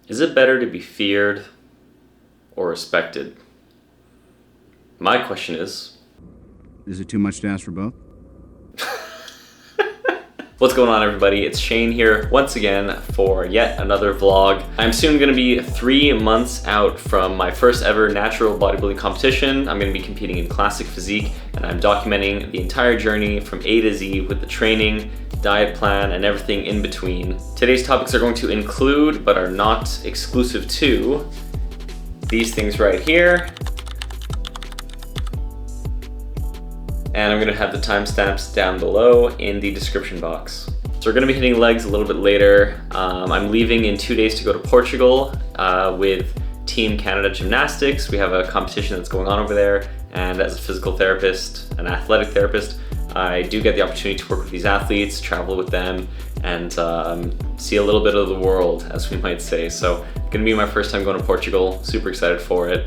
Is it better to be feared or respected? My question is it too much to ask for both? What's going on, everybody? It's Shane here once again for yet another vlog. I'm soon going to be 3 months out from my first ever natural bodybuilding competition. I'm going to be competing in classic physique, and I'm documenting the entire journey from A to Z with the training, diet plan, and everything in between. Today's topics are going to include, but are not exclusive to, these things right here. And I'm gonna have the timestamps down below in the description box. So we're gonna be hitting legs a little bit later. I'm leaving in 2 days to go to Portugal with Team Canada Gymnastics. We have a competition that's going on over there, and as a physical therapist, an athletic therapist, I do get the opportunity to work with these athletes, travel with them, and see a little bit of the world, as we might say. So gonna be my first time going to Portugal, super excited for it.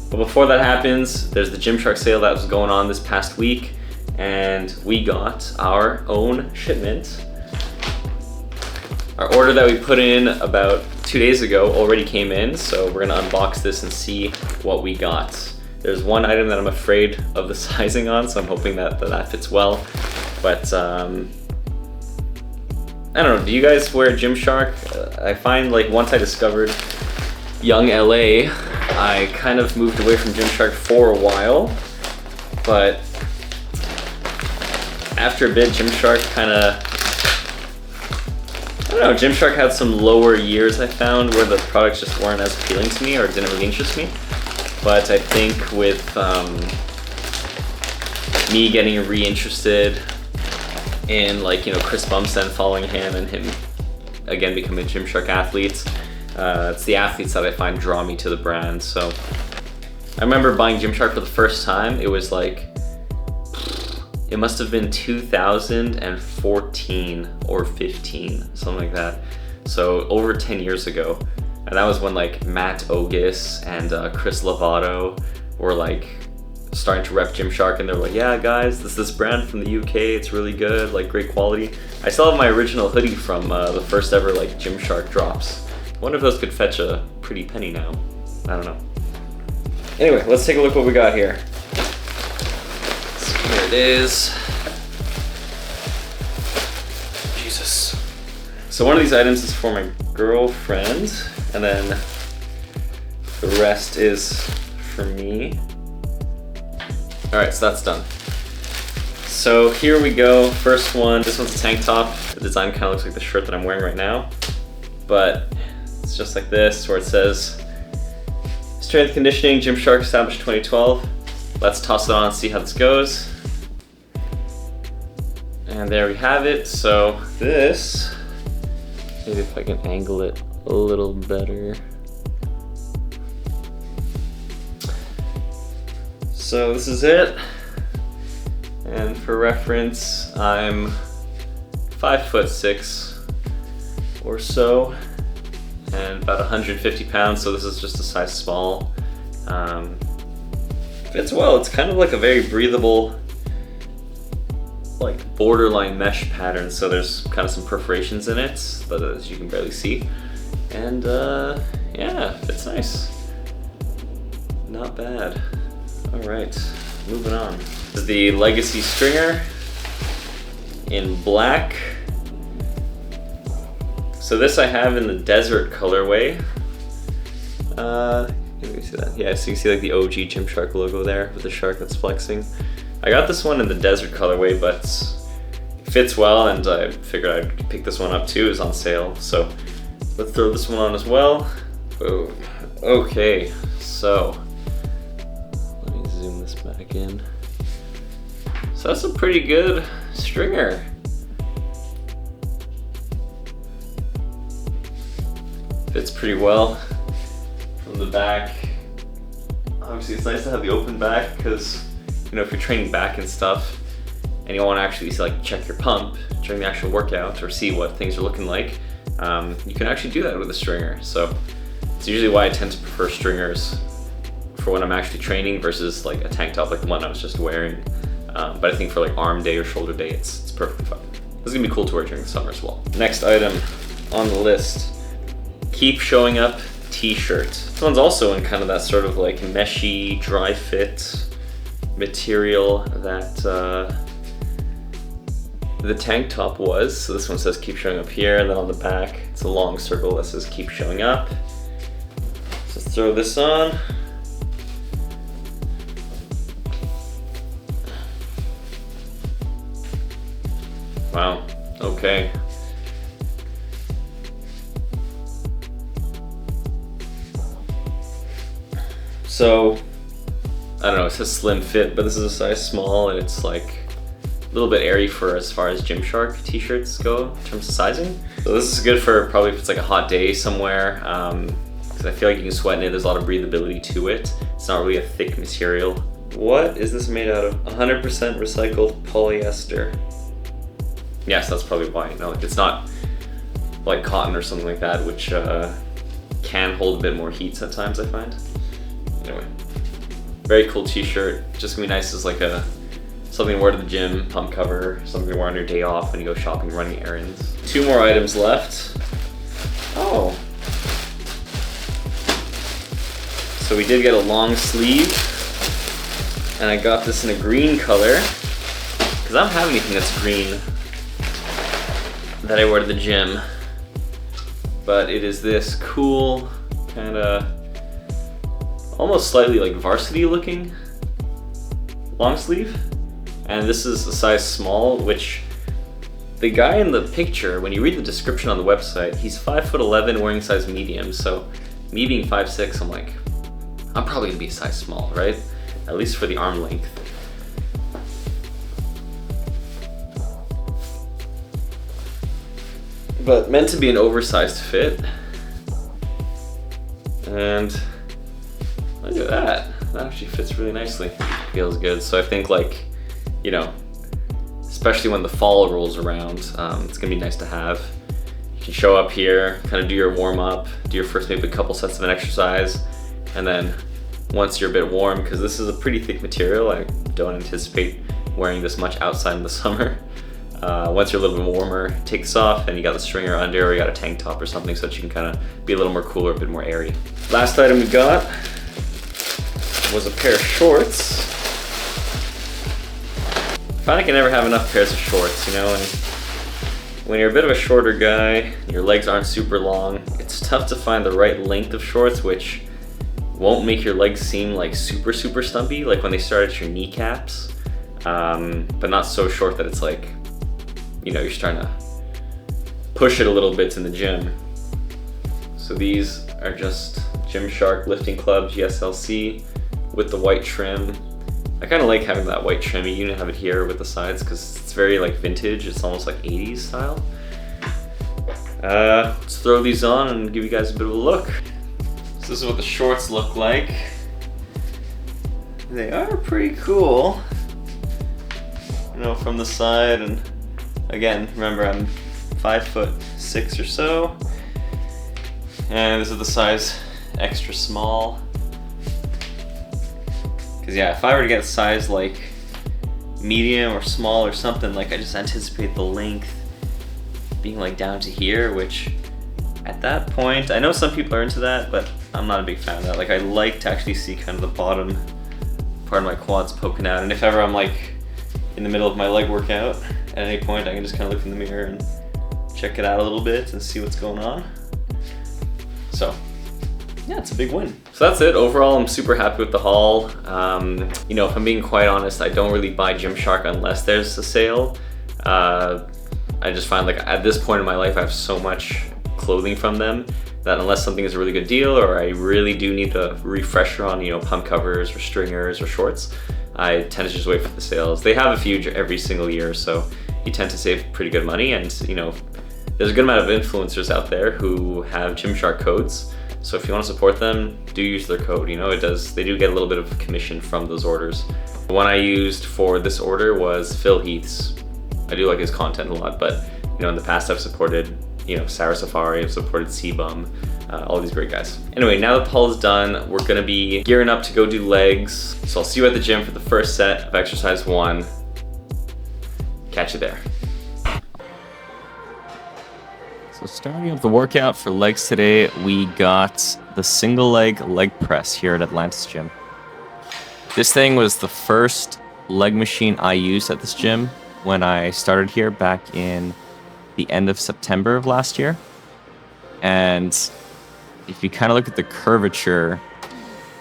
But before that happens, there's the Gymshark Sale that was going on this past week, and we got our own shipment. Our order that we put in about 2 days ago already came in, so we're gonna unbox this and see what we got. There's one item that I'm afraid of the sizing on, so I'm hoping that fits well. But I don't know, do you guys wear Gymshark? I find like once I discovered young LA, I kind of moved away from Gymshark for a while, but after a bit, Gymshark kind of, I don't know, Gymshark had some lower years I found where the products just weren't as appealing to me or didn't really interest me. But I think with me getting reinterested in, like, you know, Chris Bumstead, following him and him again becoming a Gymshark athlete, it's the athletes that I find draw me to the brand. So I remember buying Gymshark for the first time. It was like, it must have been 2014 or 15, something like that. So over 10 years ago. And that was when like Matt Ogus and Chris Lovato were like starting to rep Gymshark, and they were like, yeah guys, this brand from the UK, it's really good, like great quality. I still have my original hoodie from the first ever like Gymshark drops. I wonder if those could fetch a pretty penny now. I don't know. Anyway, let's take a look what we got here. So here it is. Jesus. So one of these items is for my girlfriend, and then the rest is for me. All right, so that's done. So here we go. First one, this one's a tank top. The design kind of looks like the shirt that I'm wearing right now, but it's just like this, where it says, strength conditioning, Gymshark, established 2012. Let's toss it on and see how this goes. And there we have it. So this, maybe if I can angle it a little better. So this is it. And for reference, I'm 5'6" or so, and about 150 pounds, so this is just a size small. Fits well. It's kind of like a very breathable, like borderline mesh pattern, so there's kind of some perforations in it, but as you can barely see. And yeah, fits nice. Not bad. All right, moving on. This is the Legacy stringer in black. So this I have in the desert colorway. Can you see that? Yeah, so you see like the OG Gymshark logo there with the shark that's flexing. I got this one in the desert colorway, but it fits well, and I figured I'd pick this one up too. It's on sale, so let's throw this one on as well. Boom. Okay, so let me zoom this back in. So that's a pretty good stringer. Fits pretty well from the back. Obviously it's nice to have the open back, because you know, if you're training back and stuff and you want to actually like check your pump during the actual workout or see what things are looking like, you can actually do that with a stringer. So it's usually why I tend to prefer stringers for when I'm actually training versus like a tank top like the one I was just wearing. But I think for like arm day or shoulder day, it's perfectly fine. This is gonna be cool to wear during the summer as well. Next item on the list, Keep Showing Up t-shirt. This one's also in kind of that sort of like meshy, dry fit material that the tank top was. So this one says Keep Showing Up here, and then on the back, it's a long circle that says Keep Showing Up. So let's throw this on. Wow, okay. So, I don't know, it says slim fit, but this is a size small, and it's like a little bit airy for as far as Gymshark t-shirts go in terms of sizing. So this is good for probably if it's like a hot day somewhere, because I feel like you can sweat in it. There's a lot of breathability to it. It's not really a thick material. What is this made out of? 100% recycled polyester. Yes, that's probably why. No, it's not like cotton or something like that, which can hold a bit more heat at times, I find. Anyway, very cool t-shirt. Just gonna be nice as like something to wear to the gym, pump cover, something to wear on your day off when you go shopping, running errands. 2 more items left. Oh. So we did get a long sleeve, and I got this in a green color, because I don't have anything that's green that I wear to the gym, but it is this cool kind of almost slightly like varsity looking long sleeve, and this is a size small, which the guy in the picture, when you read the description on the website, he's 5'11" wearing size medium. So me being 5'6", I'm like, I'm probably gonna be a size small, right? At least for the arm length. But meant to be an oversized fit. And look at that. That actually fits really nicely. Feels good. So I think, like, you know, especially when the fall rolls around, it's gonna be nice to have. You can show up here, kind of do your warm up, do your first maybe a couple sets of an exercise, and then once you're a bit warm, because this is a pretty thick material, I don't anticipate wearing this much outside in the summer. Once you're a little bit warmer, take this off, and you got the stringer under, or you got a tank top or something, so that you can kind of be a little more cooler, a bit more airy. Last item we got was a pair of shorts. I find I can never have enough pairs of shorts, you know, and when you're a bit of a shorter guy, your legs aren't super long, it's tough to find the right length of shorts, which won't make your legs seem like super stumpy, like when they start at your kneecaps, but not so short that it's like, you know, you're starting to push it a little bit in the gym. So these are just Gymshark Lifting Club GSLC with the white trim. I kind of like having that white trim. You can have it here with the sides because it's very like vintage. It's almost like 80s style. Let's throw these on and give you guys a bit of a look. So this is what the shorts look like. They are pretty cool, you know, from the side. And again, remember, I'm 5'6" or so, and this is the size extra small. Because yeah, if I were to get a size like medium or small or something, like I just anticipate the length being like down to here, which at that point, I know some people are into that, but I'm not a big fan of that. Like, I like to actually see kind of the bottom part of my quads poking out, and if ever I'm like in the middle of my leg workout, at any point I can just kind of look in the mirror and check it out a little bit and see what's going on. So yeah, it's a big win. So that's it. Overall, I'm super happy with the haul. You know, if I'm being quite honest, I don't really buy Gymshark unless there's a sale. I just find like at this point in my life, I have so much clothing from them that unless something is a really good deal or I really do need a refresher on, you know, pump covers or stringers or shorts, I tend to just wait for the sales. They have a few every single year, so you tend to save pretty good money. And you know, there's a good amount of influencers out there who have Gymshark codes. So if you want to support them, do use their code. You know, they do get a little bit of commission from those orders. The one I used for this order was Phil Heath's. I do like his content a lot, but you know, in the past I've supported, you know, Sarah Safari, I've supported C-Bum, all these great guys. Anyway, now that the haul is done, we're gonna be gearing up to go do legs. So I'll see you at the gym for the first set of exercise 1. Catch you there. So So starting up the workout for legs today, we got the single leg press here at Atlantis Gym. This thing was the first leg machine I used at this gym when I started here back in the end of September of last year. And if you kind of look at the curvature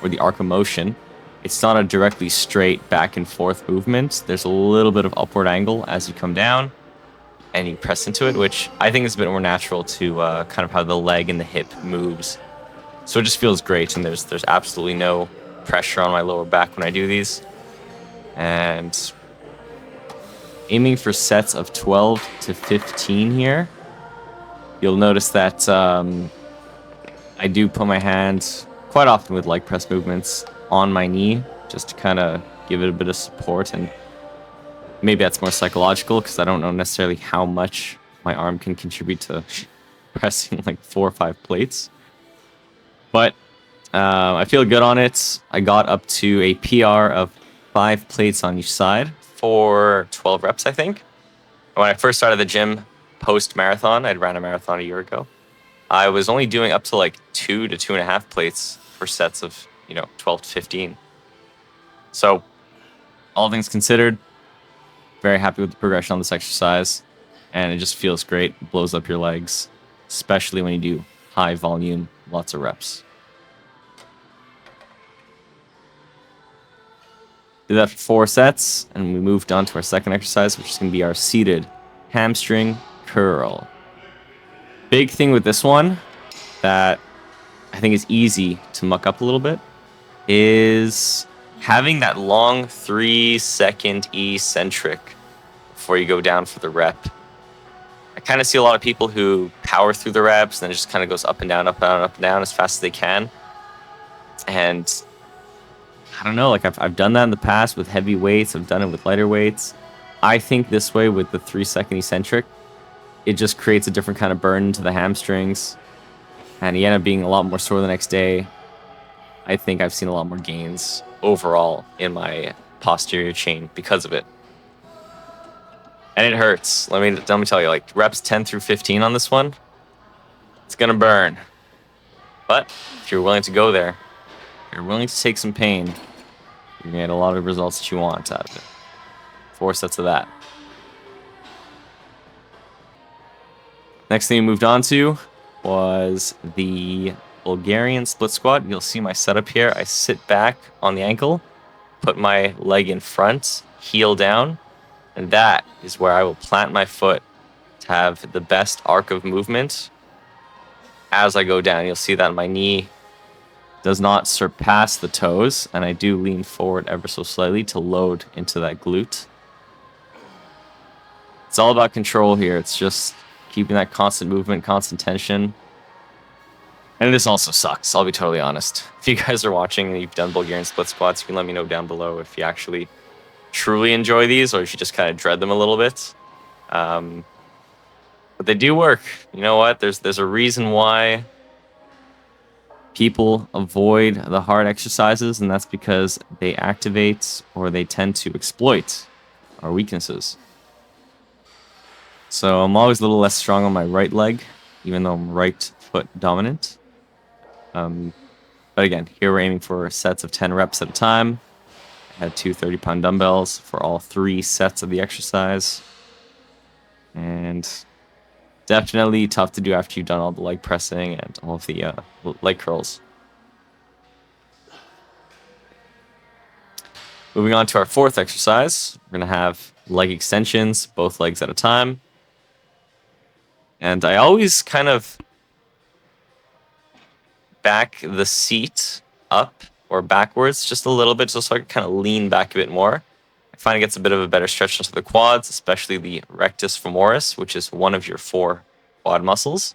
or the arc of motion, it's not a directly straight back and forth movement. There's a little bit of upward angle as you come down and you press into it, which I think is a bit more natural to kind of how the leg and the hip moves. So it just feels great, and there's absolutely no pressure on my lower back when I do these. And aiming for sets of 12 to 15 here. You'll notice that I do put my hand quite often with leg press movements on my knee, just to kind of give it a bit of support, and maybe that's more psychological because I don't know necessarily how much my arm can contribute to pressing like 4 or 5 plates. But I feel good on it. I got up to a PR of 5 plates on each side for 12 reps, I think. When I first started the gym post-marathon, I'd ran a marathon a year ago, I was only doing up to like 2 to 2.5 plates for sets of, 12 to 15. So all things considered, very happy with the progression on this exercise, and it just feels great. It blows up your legs, especially when you do high volume, lots of reps. Did that for 4 sets, and we moved on to our second exercise, which is going to be our seated hamstring curl. Big thing with this one that I think is easy to muck up a little bit is having that long 3-second eccentric before you go down for the rep. I kind of see a lot of people who power through the reps and then it just kind of goes up and down, up and down, up and down as fast as they can. And I don't know, like I've done that in the past with heavy weights. I've done it with lighter weights. I think this way with the 3-second eccentric, it just creates a different kind of burden to the hamstrings. And you end up being a lot more sore the next day. I think I've seen a lot more gains overall in my posterior chain because of it. And it hurts. Let me tell you, like reps 10 through 15 on this one, it's gonna burn. But if you're willing to go there, if you're willing to take some pain, you're gonna get a lot of results that you want out of it. 4 sets of that. Next thing we moved on to was the Bulgarian split squat. You'll see my setup here. I sit back on the ankle, put my leg in front, heel down, and that is where I will plant my foot to have the best arc of movement as I go down. You'll see that my knee does not surpass the toes, and I do lean forward ever so slightly to load into that glute. It's all about control here. It's just keeping that constant movement, constant tension. And this also sucks, I'll be totally honest. If you guys are watching and you've done Bulgarian split squats, you can let me know down below if you actually truly enjoy these or if you just kind of dread them a little bit. But they do work. You know what? There's a reason why people avoid the hard exercises, and that's because they activate or they tend to exploit our weaknesses. So I'm always a little less strong on my right leg, even though I'm right foot dominant. But again, here we're aiming for sets of 10 reps at a time. I had 2 30-pound dumbbells for all 3 sets of the exercise. And definitely tough to do after you've done all the leg pressing and all of the leg curls. Moving on to our 4th exercise, we're going to have leg extensions, both legs at a time. And I always kind of back the seat up or backwards just a little bit just so I can kind of lean back a bit more. I find it gets a bit of a better stretch into the quads, especially the rectus femoris, which is one of your 4 quad muscles.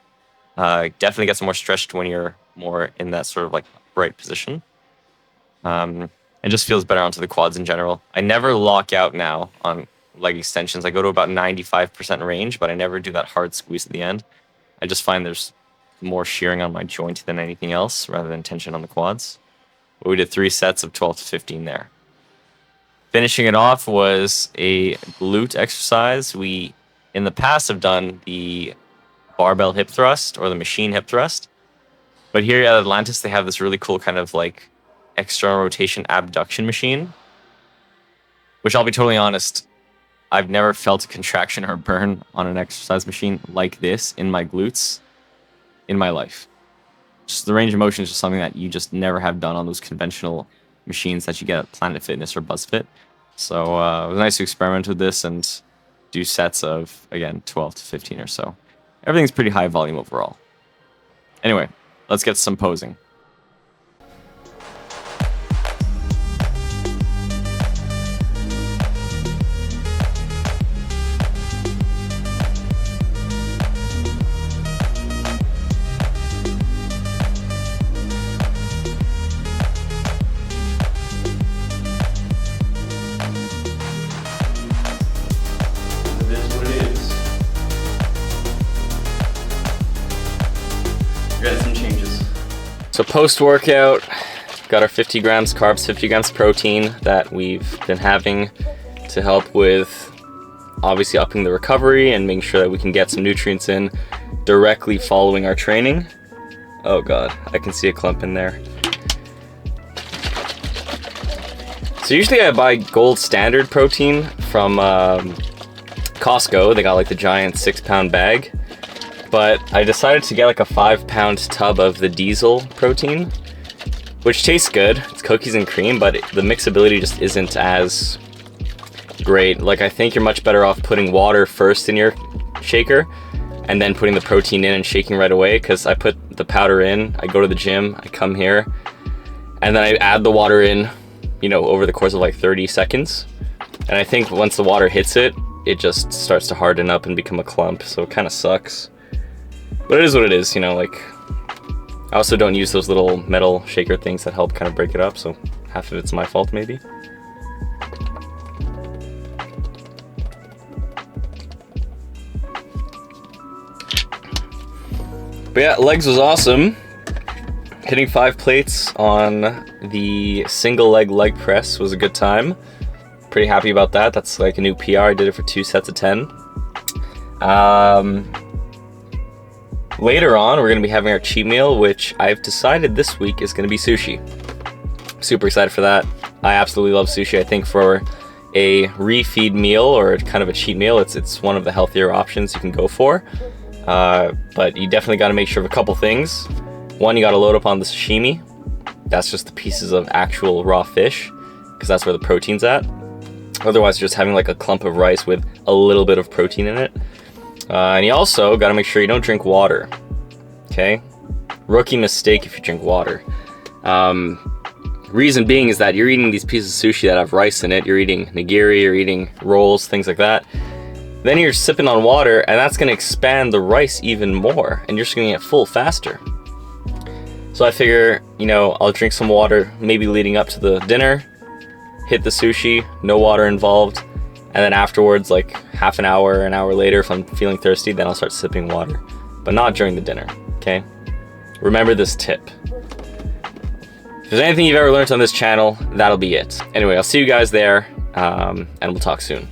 Definitely gets more stretched when you're more in that sort of like upright position. It just feels better onto the quads in general. I never lock out now on leg extensions. I go to about 95% range, but I never do that hard squeeze at the end. I just find there's more shearing on my joint than anything else rather than tension on the quads. But we did 3 sets of 12 to 15 there. Finishing it off was a glute exercise. We, in the past, have done the barbell hip thrust or the machine hip thrust. But here at Atlantis, they have this really cool kind of like external rotation abduction machine, which I'll be totally honest, I've never felt a contraction or burn on an exercise machine like this in my glutes in my life. Just the range of motion is just something that you just never have done on those conventional machines that you get at Planet Fitness or BuzzFit. So it was nice to experiment with this and do sets of, again, 12 to 15 or so. Everything's pretty high volume overall. Anyway, let's get some posing. So post-workout, got our 50 grams carbs, 50 grams protein that we've been having to help with obviously upping the recovery and making sure that we can get some nutrients in directly following our training. Oh God, I can see a clump in there. So usually I buy Gold Standard protein from Costco. They got like the giant 6-pound bag. But I decided to get like a 5-pound tub of the diesel protein, which tastes good. It's cookies and cream, but the mixability just isn't as great. Like, I think you're much better off putting water first in your shaker and then putting the protein in and shaking right away, because I put the powder in, I go to the gym, I come here, and then I add the water in, you know, over the course of like 30 seconds. And I think once the water hits it, it just starts to harden up and become a clump, so it kind of sucks. But it is what it is, you know, like, I also don't use those little metal shaker things that help kind of break it up, so half of it's my fault maybe. But yeah, legs was awesome. Hitting 5 plates on the single leg press was a good time. Pretty happy about that. That's like a new PR. I did it for 2 sets of 10. Later on, we're going to be having our cheat meal, which I've decided this week is going to be sushi. Super excited for that. I absolutely love sushi. I think for a refeed meal or kind of a cheat meal, it's one of the healthier options you can go for. But you definitely got to make sure of a couple things. One, you got to load up on the sashimi. That's just the pieces of actual raw fish, because that's where the protein's at. Otherwise, you're just having like a clump of rice with a little bit of protein in it. And you also got to make sure you don't drink water, okay? Rookie mistake if you drink water. Reason being is that you're eating these pieces of sushi that have rice in it. You're eating nigiri, you're eating rolls, things like that. Then you're sipping on water, and that's going to expand the rice even more, and you're just going to get full faster. So I figure, you know, I'll drink some water maybe leading up to the dinner, hit the sushi, no water involved, and then afterwards, like an hour later, if I'm feeling thirsty, then I'll start sipping water. But not during the dinner, okay? Remember this tip. If there's anything you've ever learned on this channel, that'll be it. Anyway, I'll see you guys there, and we'll talk soon.